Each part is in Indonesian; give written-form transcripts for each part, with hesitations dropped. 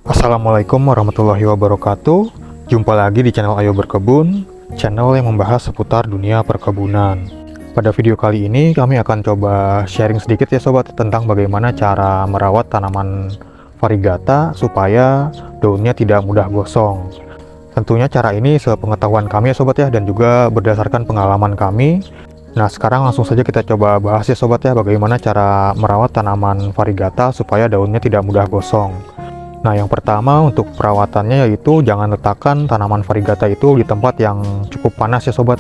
Assalamualaikum warahmatullahi wabarakatuh. Jumpa lagi di channel Ayo Berkebun, channel yang membahas seputar dunia perkebunan. Pada video kali ini kami akan coba sharing sedikit ya sobat tentang bagaimana cara merawat tanaman variegata supaya daunnya tidak mudah gosong. Tentunya cara ini sepengetahuan kami ya sobat ya, dan juga berdasarkan pengalaman kami. Nah, sekarang langsung saja kita coba bahas ya sobat ya, bagaimana cara merawat tanaman variegata supaya daunnya tidak mudah gosong. Nah, yang pertama untuk perawatannya yaitu jangan letakkan tanaman variegata itu di tempat yang cukup panas ya sobat.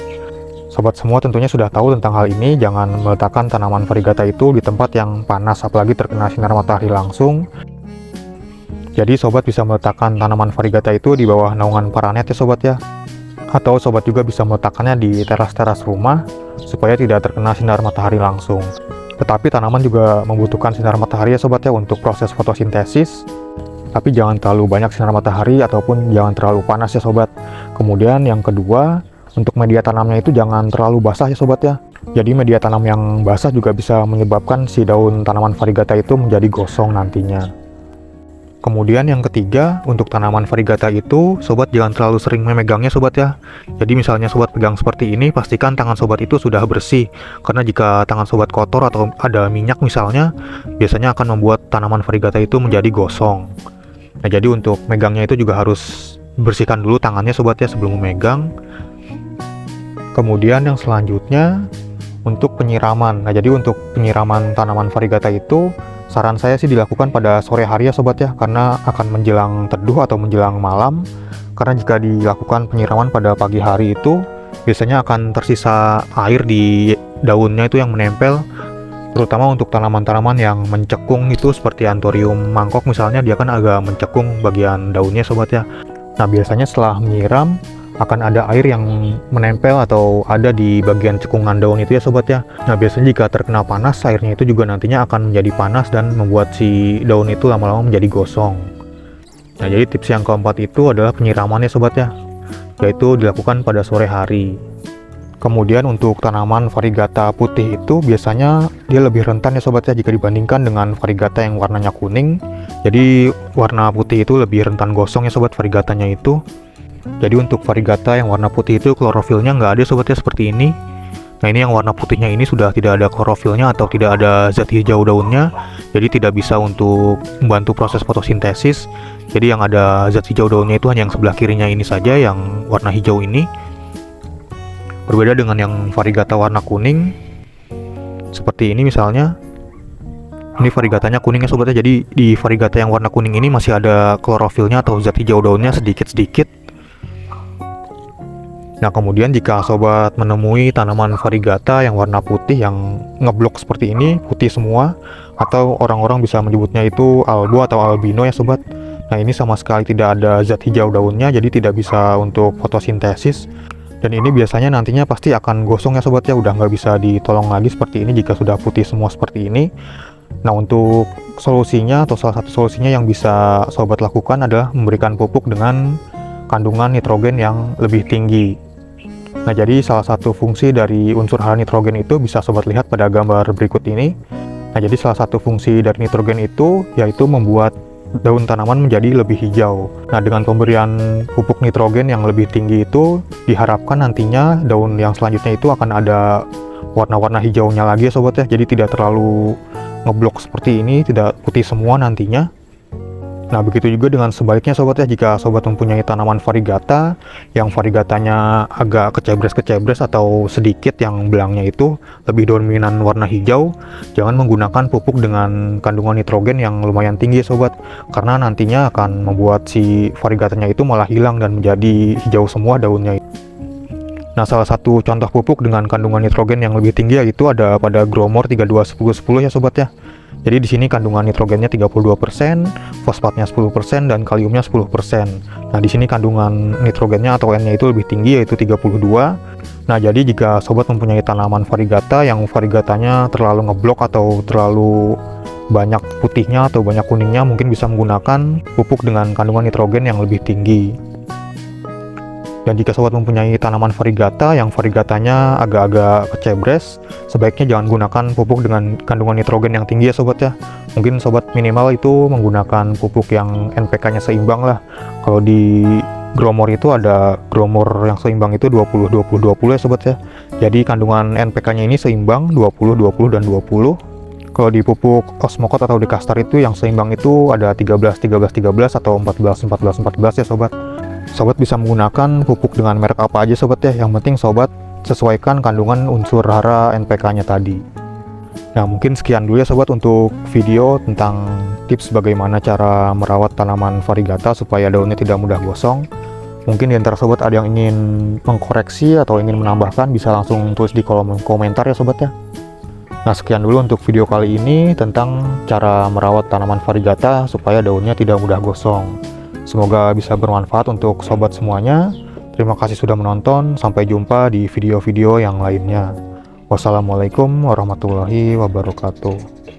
Sobat semua tentunya sudah tahu tentang hal ini, jangan meletakkan tanaman variegata itu di tempat yang panas, apalagi terkena sinar matahari langsung. Jadi sobat bisa meletakkan tanaman variegata itu di bawah naungan paranet ya sobat ya. Atau sobat juga bisa meletakkannya di teras-teras rumah supaya tidak terkena sinar matahari langsung. Tetapi tanaman juga membutuhkan sinar matahari ya sobat ya untuk proses fotosintesis. Tapi jangan terlalu banyak sinar matahari ataupun jangan terlalu panas ya sobat. Kemudian yang kedua, untuk media tanamnya itu jangan terlalu basah ya sobat ya. Jadi media tanam yang basah juga bisa menyebabkan si daun tanaman variegata itu menjadi gosong nantinya. Kemudian yang ketiga, untuk tanaman variegata itu sobat jangan terlalu sering memegangnya sobat ya. Jadi misalnya sobat pegang seperti ini, pastikan tangan sobat itu sudah bersih. Karena jika tangan sobat kotor atau ada minyak misalnya, biasanya akan membuat tanaman variegata itu menjadi gosong. Nah, jadi untuk megangnya itu juga harus bersihkan dulu tangannya sobat ya sebelum memegang. Kemudian yang selanjutnya untuk penyiraman. Nah, jadi untuk penyiraman tanaman variegata itu saran saya sih dilakukan pada sore hari ya sobat ya, karena akan menjelang teduh atau menjelang malam. Karena jika dilakukan penyiraman pada pagi hari itu biasanya akan tersisa air di daunnya itu yang menempel. Terutama untuk tanaman-tanaman yang mencekung itu seperti Anthurium mangkok misalnya, dia kan agak mencekung bagian daunnya sobat ya. Nah, biasanya setelah menyiram akan ada air yang menempel atau ada di bagian cekungan daun itu ya sobat ya. Nah, biasanya jika terkena panas, airnya itu juga nantinya akan menjadi panas dan membuat si daun itu lama-lama menjadi gosong. Nah, jadi tips yang keempat itu adalah penyiramannya sobat ya, yaitu dilakukan pada sore hari. Kemudian untuk tanaman variegata putih itu biasanya dia lebih rentan ya sobat ya jika dibandingkan dengan variegata yang warnanya kuning. Jadi warna putih itu lebih rentan gosong ya sobat variegatanya itu. Jadi untuk variegata yang warna putih itu klorofilnya nggak ada sobat ya seperti ini. Nah, ini yang warna putihnya ini sudah tidak ada klorofilnya atau tidak ada zat hijau daunnya. Jadi tidak bisa untuk membantu proses fotosintesis. Jadi yang ada zat hijau daunnya itu hanya yang sebelah kirinya ini saja, yang warna hijau ini. Berbeda dengan yang variegata warna kuning seperti ini misalnya. Ini variegatanya kuning ya sobat ya. Jadi di variegata yang warna kuning ini masih ada klorofilnya atau zat hijau daunnya sedikit-sedikit. Nah, kemudian jika sobat menemui tanaman variegata yang warna putih yang ngeblok seperti ini, putih semua, atau orang-orang bisa menyebutnya itu albo atau albino ya sobat. Nah, ini sama sekali tidak ada zat hijau daunnya, jadi tidak bisa untuk fotosintesis. Dan ini biasanya nantinya pasti akan gosong ya sobat ya, udah nggak bisa ditolong lagi seperti ini jika sudah putih semua seperti ini. Nah, untuk solusinya atau salah satu solusinya yang bisa sobat lakukan adalah memberikan pupuk dengan kandungan nitrogen yang lebih tinggi. Nah, jadi salah satu fungsi dari unsur hara nitrogen itu bisa sobat lihat pada gambar berikut ini. Nah, jadi salah satu fungsi dari nitrogen itu yaitu membuat daun tanaman menjadi lebih hijau. Nah, dengan pemberian pupuk nitrogen yang lebih tinggi itu diharapkan nantinya daun yang selanjutnya itu akan ada warna-warna hijaunya lagi ya sobat ya. Jadi tidak terlalu ngeblok seperti ini, tidak putih semua nantinya. Nah, begitu juga dengan sebaliknya sobat ya, jika sobat mempunyai tanaman variegata yang variegatanya agak kecebres-kecebres atau sedikit yang belangnya itu lebih dominan warna hijau, jangan menggunakan pupuk dengan kandungan nitrogen yang lumayan tinggi sobat, karena nantinya akan membuat si variegatanya itu malah hilang dan menjadi hijau semua daunnya. Nah, salah satu contoh pupuk dengan kandungan nitrogen yang lebih tinggi yaitu ada pada Growmore 321010 ya sobat ya. Jadi di sini kandungan nitrogennya 32%, fosfatnya 10% dan kaliumnya 10%. Nah, di sini kandungan nitrogennya atau N-nya itu lebih tinggi yaitu 32. Nah, jadi jika sobat mempunyai tanaman variegata yang variegatanya terlalu ngeblok atau terlalu banyak putihnya atau banyak kuningnya, mungkin bisa menggunakan pupuk dengan kandungan nitrogen yang lebih tinggi. Dan jika sobat mempunyai tanaman variegata yang variegatanya agak-agak kecebres, sebaiknya jangan gunakan pupuk dengan kandungan nitrogen yang tinggi ya sobat ya. Mungkin sobat minimal itu menggunakan pupuk yang NPK-nya seimbang lah. Kalau di Gromor itu ada Gromor yang seimbang itu 20 20 20 ya sobat ya. Jadi kandungan NPK-nya ini seimbang 20 20 dan 20. Kalau di pupuk Osmocot atau di Kastar itu yang seimbang itu ada 13 13 13 atau 14 14 14 ya sobat. Sobat bisa menggunakan pupuk dengan merek apa aja sobat ya, yang penting sobat sesuaikan kandungan unsur hara NPK-nya tadi. Nah mungkin sekian dulu ya sobat untuk video tentang tips bagaimana cara merawat tanaman variegata supaya daunnya tidak mudah gosong. Mungkin di antara sobat ada yang ingin mengkoreksi atau ingin menambahkan, bisa langsung tulis di kolom komentar ya sobat ya. Nah sekian dulu untuk video kali ini tentang cara merawat tanaman variegata supaya daunnya tidak mudah gosong. Semoga bisa bermanfaat untuk sobat semuanya. Terima kasih sudah menonton. Sampai jumpa di video-video yang lainnya. Wassalamualaikum warahmatullahi wabarakatuh.